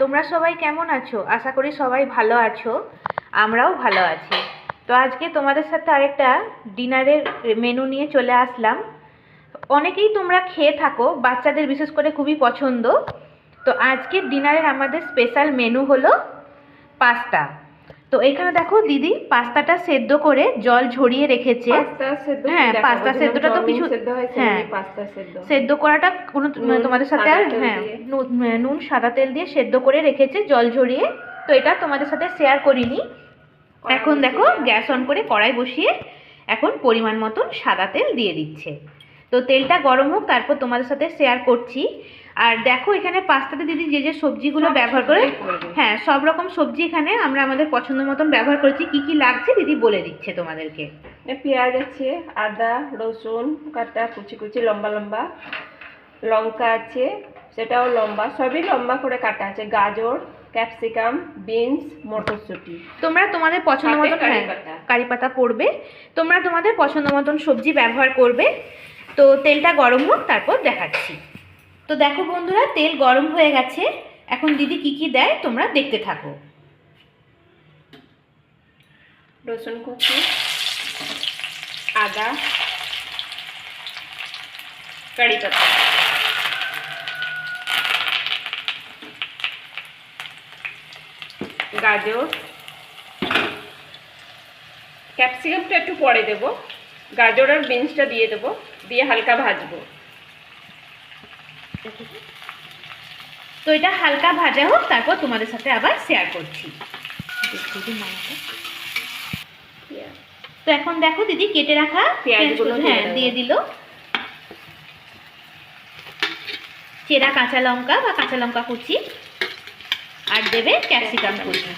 তোমরা সবাই কেমন আছো? আশা করি সবাই ভালো আছো। আমরাও ভালো আছি। তো আজকে তোমাদের সাথে আরেকটা ডিনারের মেনু নিয়ে চলে আসলাম। অনেকেই তোমরা খেয়ে থাকো, বাচ্চাদের বিশেষ করে খুবই পছন্দ। তো আজকের ডিনারের আমাদের স্পেশাল মেনু হলো পাস্তা। তো এখানে দেখো দিদি পাস্তাটা সেদ্ধ করে জল ঝরিয়ে রেখেছে। হ্যাঁ, পাস্তা সেদ্ধটা তো কিছু, হ্যাঁ সেদ্ধ করাটা কোনো তোমাদের সাথে আর নুন সাদা তেল দিয়ে সেদ্ধ করে রেখেছে জল ঝরিয়ে। তো এটা তোমাদের সাথে শেয়ার করিনি। এখন দেখো গ্যাস অন করে কড়াই বসিয়ে এখন পরিমাণ মতন সাদা তেল দিয়ে দিচ্ছে। তো তেলটা গরম হোক, তারপর তোমাদের সাথে শেয়ার করছি। আর দেখো এখানে পাস্তাতে দিদি যে যে সবজিগুলো ব্যবহার করে, হ্যাঁ সব রকম সবজি এখানে আমরা আমাদের পছন্দ মতন ব্যবহার করেছি। কি কি লাগছে দিদি বলে দিচ্ছে তোমাদেরকে। পেঁয়াজ আছে, আদা রসুন কাটা কুচি কুচি লম্বা লম্বা, লঙ্কা আছে সেটাও লম্বা, সবই লম্বা করে কাটা আছে, গাজর, ক্যাপসিকাম, বিনস, মটরশুঁটি। তোমরা তোমাদের পছন্দ মতন, হ্যাঁ কারি পাতা পড়বে, তোমরা তোমাদের পছন্দ মতন সবজি ব্যবহার করবে। তো তেলটা গরম হোক, তারপর দেখাচ্ছি। তো দেখো বন্ধুরা, তেল গরম হয়ে গেছে। এখন দিদি কি কি দেয় তোমরা দেখতে থাকো। রসুন কুচি, আদা, কারি পাতা, গাজর, ক্যাপসিকামটা একটু পরে দেব, গাজর আর বিনসটা দিয়ে দেবো, দিয়ে হালকা ভাজবো। তো এটা হালকা ভাজা হোক, তারপর তোমাদের সাথে আবার শেয়ার করছি। তো এখন দেখো দিদি কেটে রাখা পেঁয়াজগুলো হ্যাঁ দিয়ে দিল, চেরা কাঁচা লঙ্কা বা কাঁচা লঙ্কা কুচি, আর দেবে ক্যাপসিকাম কুচি।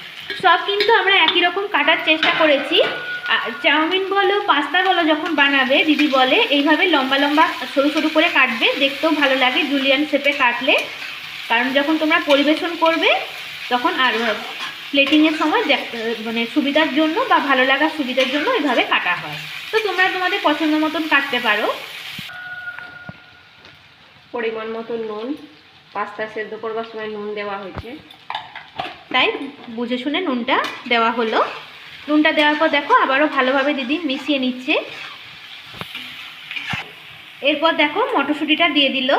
সব কিন্তু আমরা একই রকম কাটার চেষ্টা করেছি। চাউমিন বলো পাস্তা বলো যখন বানাবে দিদি বলে এইভাবে লম্বা লম্বা সরু সরু করে কাটবে, দেখতেও ভালো লাগে জুলিয়ান শেপে কাটলে। কারণ যখন তোমরা পরিবেশন করবে তখন আর প্লেটিংয়ের সময় মানে সুবিধার জন্য বা ভালো লাগার সুবিধার জন্য এইভাবে কাটা হয়। তো তোমরা তোমাদের পছন্দ মতন কাটতে পারো। পরিমাণ মতো নুন, পাস্তা সেদ্ধ করবার সময় নুন দেওয়া হয়েছে, তাই বুঝে শুনে নুনটা দেওয়া হলো। নুনটা দেওয়ার পর দেখো আবারও ভালোভাবে দিদি মিশিয়ে নিচ্ছে। এরপর দেখো মটরশুঁটিটা দিয়ে দিল।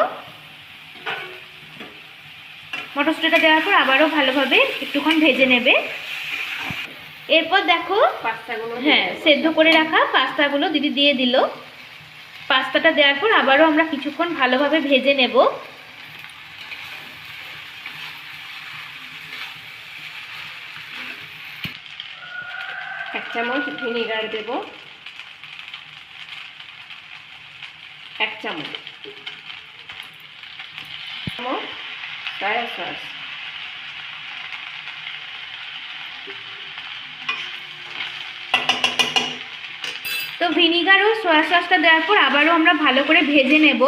মটরশুঁটিটা দেওয়ার পর আবারও ভালোভাবে একটুক্ষণ ভেজে নেবে। এরপর দেখো পাস্তাগুলো, হ্যাঁ সেদ্ধ করে রাখা পাস্তাগুলো দিদি দিয়ে দিল। পাস্তাটা দেওয়ার পর আবারও আমরা কিছুক্ষণ ভালোভাবে ভেজে নেব। এক চামচ ভিনিগার দেব, এক চামচ সয়া সস, তো ভিনিগার ও সয়া সসটা দেওয়ার পর আবারও আমরা ভালো করে ভেজে নেব।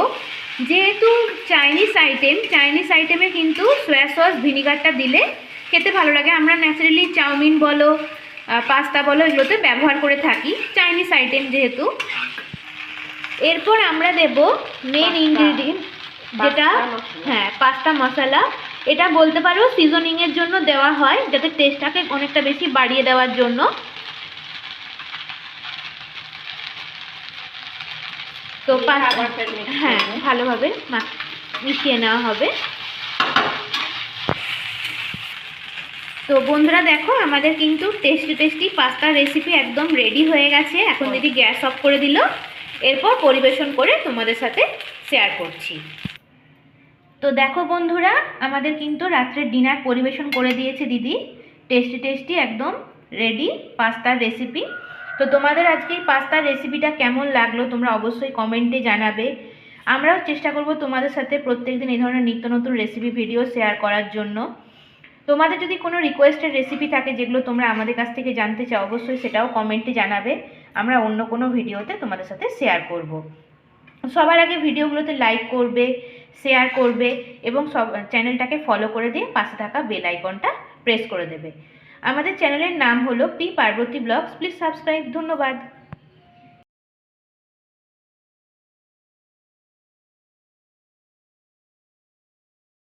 যেহেতু চাইনিজ আইটেমে কিন্তু সয়া সস ভিনিগারটা দিলে খেতে ভালো লাগে। আমরা ন্যাচারালি চাউমিন বলো পাস্তা বলো এগুলোতে ব্যবহার করে থাকি, চাইনিজ আইটেম যেহেতু। এরপর আমরা দেব মেন ইনগ্রিডিয়েন্ট, যেটা হ্যাঁ পাস্তা মশলা। এটা বলতে পারো সিজনিংয়ের জন্য দেওয়া হয়, যাতে টেস্টটাকে অনেকটা বেশি বাড়িয়ে দেওয়ার জন্য। তো হ্যাঁ ভালোভাবে মিশিয়ে নেওয়া হবে। তো বন্ধুরা দেখো আমাদের কিন্তু টেস্টি পাস্তা রেসিপি একদম রেডি হয়ে গেছে। এখন দিদি গ্যাস অফ করে দিল। এরপর পরিবেশন করে তোমাদের সাথে শেয়ার করছি। তো দেখো বন্ধুরা আমাদের কিন্তু রাত্রের ডিনার পরিবেশন করে দিয়েছে দিদি। টেস্টি একদম রেডি পাস্তার রেসিপি। তো তোমাদের আজকে এই পাস্তার রেসিপিটা কেমন লাগলো তোমরা অবশ্যই কমেন্টে জানাবে। আমরাও চেষ্টা করব তোমাদের সাথে প্রত্যেকদিন এই ধরনের নিত্য নতুন রেসিপি ভিডিও শেয়ার করার জন্য। তোমাদের যদি কোনো রিকোয়েস্টেড রেসিপি থাকে যেগুলো তোমরা আমাদের কাছ থেকে জানতে চাও, অবশ্যই সেটাও কমেন্টে জানাবে। আমরা অন্য কোনো ভিডিওতে তোমাদের সাথে শেয়ার করব। সবার আগে ভিডিওগুলোতে লাইক করবে, শেয়ার করবে এবং চ্যানেলটাকে ফলো করে দিয়ে পাশে থাকা বেল আইকনটা প্রেস করে দেবে। আমাদের চ্যানেলের নাম হলো P Parvati vlogs. Please subscribe. ধন্যবাদ।